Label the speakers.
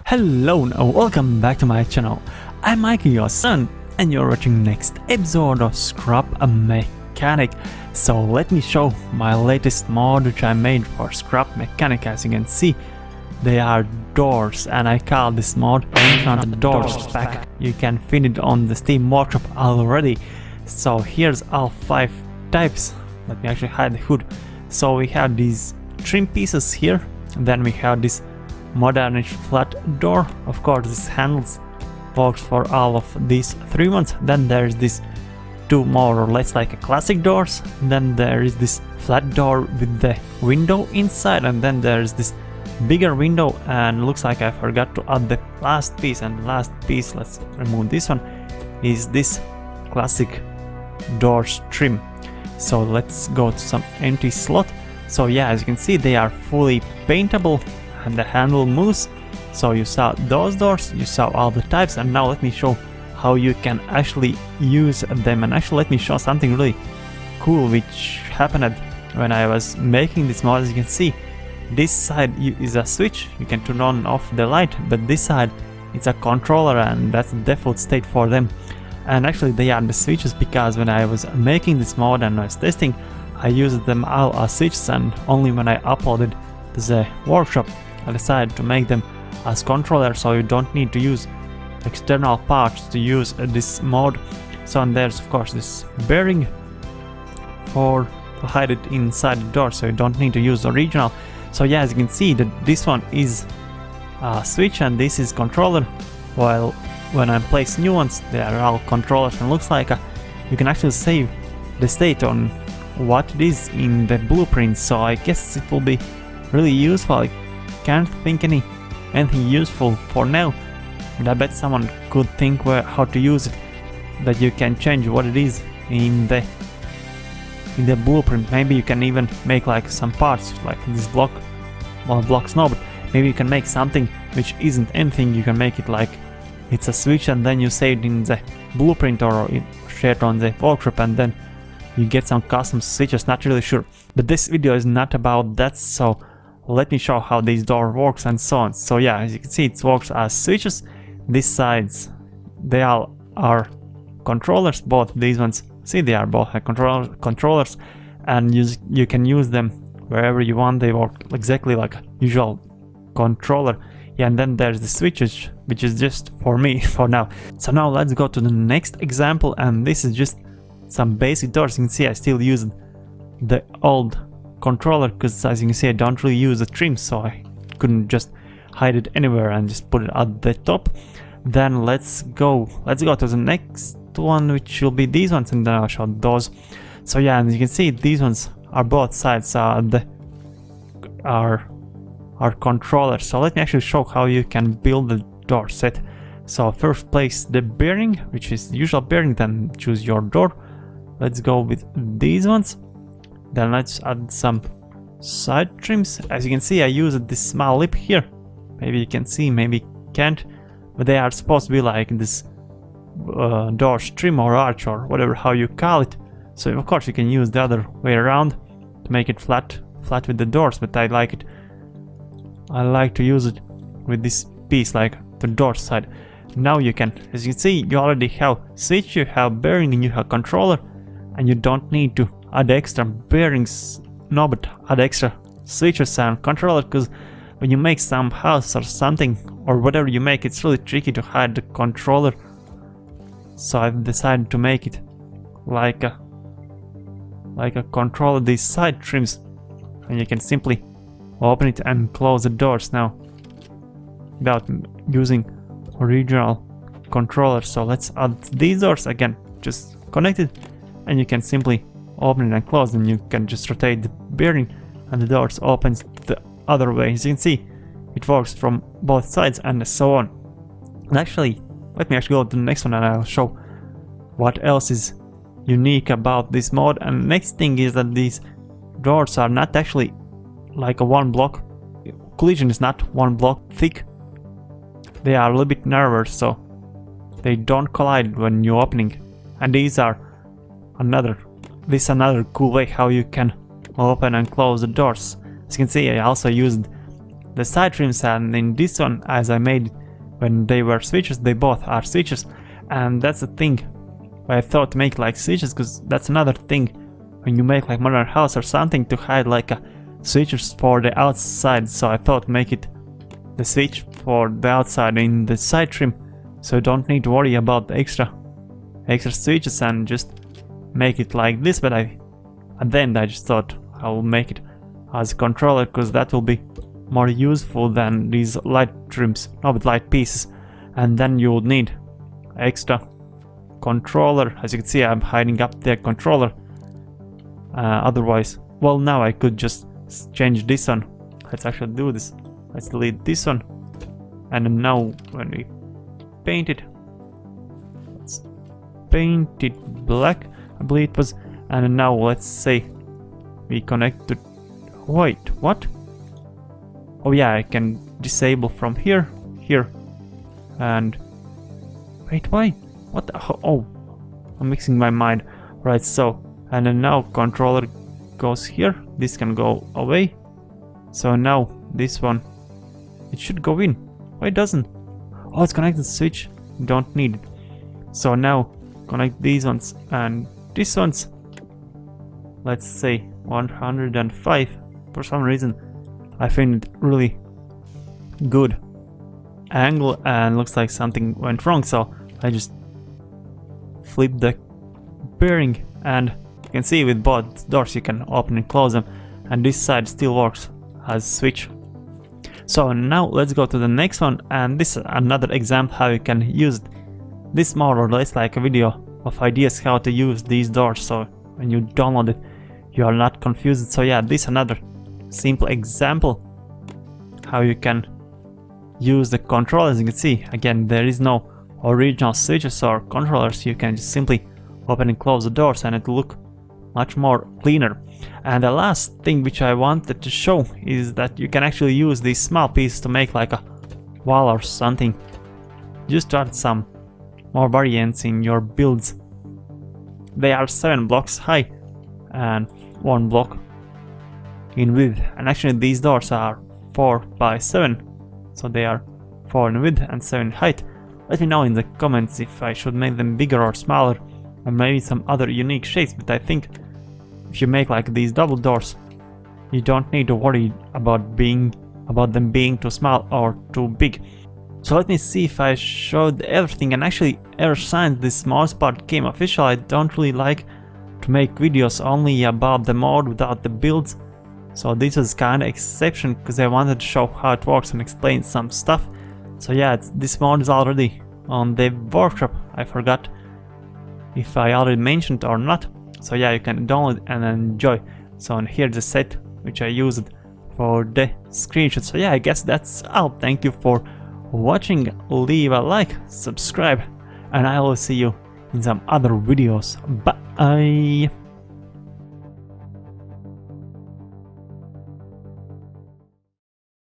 Speaker 1: Hello and welcome back to my channel. I'm Mikey, your son, and you're watching next episode of Scrap a Mechanic. So let me show my latest mod which I made for Scrap Mechanic. As you can see, they are doors, and I call this mod Enchant the Doors Pack. You can find it on the Steam Workshop already. So here's all 5 types. Let me actually hide the hood. So we have these trim pieces here, then we have this modernish flat door. Of course, this handles works for all of these 3 ones. Then there's this 2 more or less like a classic doors. Then there is this flat door with the window inside, and then there's this bigger window, and looks like I forgot to add the last piece. And the last piece, let's remove this one, is this classic doors trim. So let's go to some empty slot. So yeah, as you can see, they are fully paintable and the handle moves. So you saw those doors, you saw all the types, and now let me show how you can actually use them. And actually let me show something really cool which happened when I was making this mod. As you can see, this side is a switch, you can turn on and off the light, but this side it's a controller, and that's the default state for them. And actually they are the switches because when I was making this mod and I was testing, I used them all as switches, and only when I uploaded to the workshop I decided to make them as controllers, so you don't need to use external parts to use this mod. So and there's of course this bearing to hide it inside the door, so you don't need to use the original. So yeah, as you can see that this one is a switch and this is controller, while when I place new ones they are all controllers. And looks like you can actually save the state on what it is in the blueprint, so I guess it will be really useful. I can't think anything useful for now, but I bet someone could think how to use it, that you can change what it is in the blueprint. Maybe you can even make like some parts like this block, well, blocks no, but maybe you can make something which isn't anything. You can make it like it's a switch, and then you save it in the blueprint or share it on the workshop, and then you get some custom switches. Not really sure, but this video is not about that, so let me show how this door works and so on. So yeah, as you can see, it works as switches. These sides, they all are controllers, both these ones. See, they are both controllers, and you can use them wherever you want. They work exactly like a usual controller. Yeah, and then there's the switches, which is just for me for now. So now let's go to the next example, and this is just some basic doors. You can see I still use the old controller because, as you can see, I don't really use the trim, so I couldn't just hide it anywhere and just put it at the top. Then let's go to the next one, which will be these ones, and then I'll show those. So yeah, and you can see these ones are both sides are controllers. So let me actually show how you can build the door set. So first place the bearing, which is the usual bearing, then choose your door. Let's go with these ones. Then let's add some side trims. As you can see, I used this small lip here. Maybe you can see, maybe can't, but they are supposed to be like this door trim or arch or whatever how you call it. So of course you can use the other way around to make it flat with the doors, but I like to use it with this piece like the door side. Now you can, as you can see, you already have switch, you have bearing, and you have controller, and you don't need to add extra bearings, no, but add extra switches and controller, because when you make some house or something or whatever you make, it's really tricky to hide the controller. So I've decided to make it like a controller, these side trims, and you can simply open it and close the doors now without using original controller. So let's add these doors again, just connect it, and you can simply open it and close, and you can just rotate the bearing and the doors opens the other way. As you can see, it works from both sides and so on. And actually, let me actually go to the next one and I'll show what else is unique about this mod. And next thing is that these doors are not actually like a 1 block collision, is not 1 block thick. They are a little bit narrower, so they don't collide when you're opening. And these are another cool way how you can open and close the doors. As you can see, I also used the side trims, and in this one, as I made it when they were switches, they both are switches. And that's the thing why I thought to make like switches, because that's another thing when you make like modern house or something, to hide like a switches for the outside. So I thought make it the switch for the outside in the side trim, so you don't need to worry about the extra switches, and just make it like this. But then I just thought I will make it as a controller, because that will be more useful than these light trims, not with light pieces. And then you will need extra controller. As you can see, I'm hiding up the controller. Otherwise, well, now I could just change this one. Let's actually do this. Let's delete this one. And then now when we paint it, let's paint it black, I believe it was. And then now let's say we connect to, wait, what? Oh yeah, I can disable from here, and wait, why? What the, oh, I'm mixing my mind. Right, so, and then now controller goes here, this can go away. So now this one, it should go in. Why it doesn't? Oh, it's connected to the switch, don't need it. So now connect these ones and these ones. Let's say 105. For some reason I find it really good angle, and looks like something went wrong, so I just flip the bearing, and you can see with both doors you can open and close them, and this side still works as switch. So now let's go to the next one, and this is another example how you can use it. This more or less like a video of ideas how to use these doors, so when you download it you are not confused. So yeah, this is another simple example how you can use the controller. As you can see, again, there is no original switches or controllers. You can just simply open and close the doors and it will look much more cleaner. And the last thing which I wanted to show is that you can actually use these small pieces to make like a wall or something. Just to add some more variants in your builds. They are 7 blocks high and 1 block in width, and actually these doors are 4 by 7, so they are 4 in width and 7 in height. Let me know in the comments if I should make them bigger or smaller, or maybe some other unique shapes. But I think if you make like these double doors, you don't need to worry about them being too small or too big. So let me see if I showed everything. And actually, ever since this mod part came official, I don't really like to make videos only about the mod without the builds. So this is kind of exception, because I wanted to show how it works and explain some stuff. So yeah, this mod is already on the workshop. I forgot if I already mentioned or not. So yeah, you can download and enjoy. So and here's the set which I used for the screenshot. So yeah, I guess that's all. Thank you for watching. Leave a like, subscribe, and I will see you in some other videos. Bye.